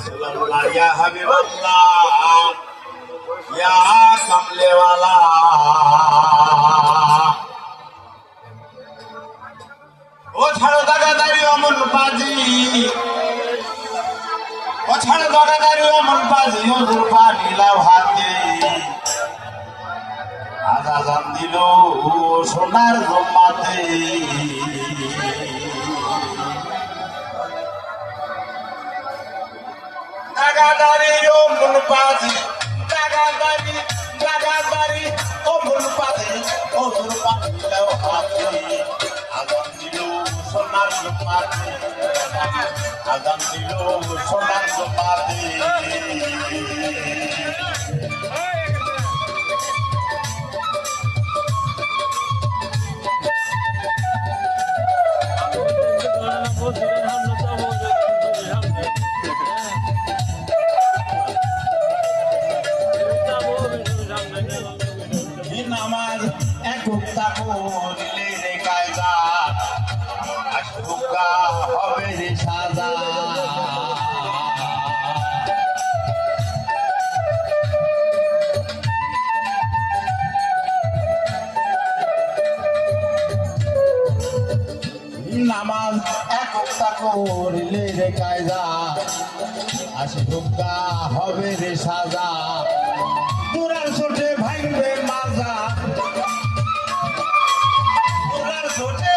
रसूलल्लाह या हबीबल्लाह या कमले वाला ओ छाड़ो दागादारी अमन पाजी ओ छाड़ो दागादारी अमन पाजी ओ दुर्पा नीला भाते आजा जान दिलो सोनार जमाते दागादारी अमन पाजी दागादारी दागादारी अमन पाजी ओ दुर्पा नीला भाते आजान दिलो सोनार जमाते आजान दिलो सोनार जमाते নামাজ একুকটা করলে রে কায়দা আশুকা হবে রে সাজা নামাজ একুকটা করলে রে কায়দা আশুকা হবে রে সাজা তোরার ছোটে ভাঙবে মাজা তোরার ছোটে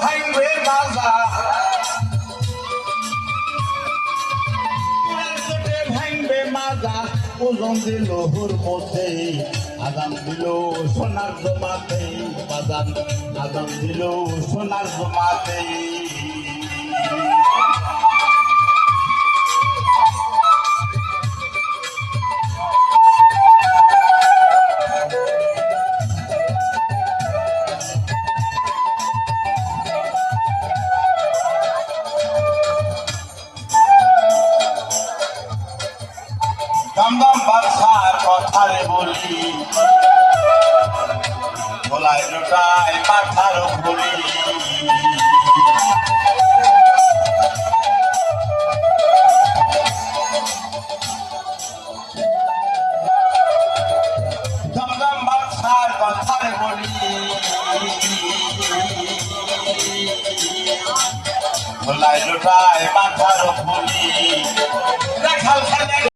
ভাঙবে মাজা তোরার ছোটে ভাঙবে মাজা ওজন দিল হুর মধ্যে আজান দিল সোনার জমাতে বাজান আজান দিল সোনার জমাতে দমদম বাদশার কথারে বলি ভোলায় লোটায় মাথার বলি দমদম বাদশার কথারে বলি ভোলায় লোটায় মাথার বলি রাখাল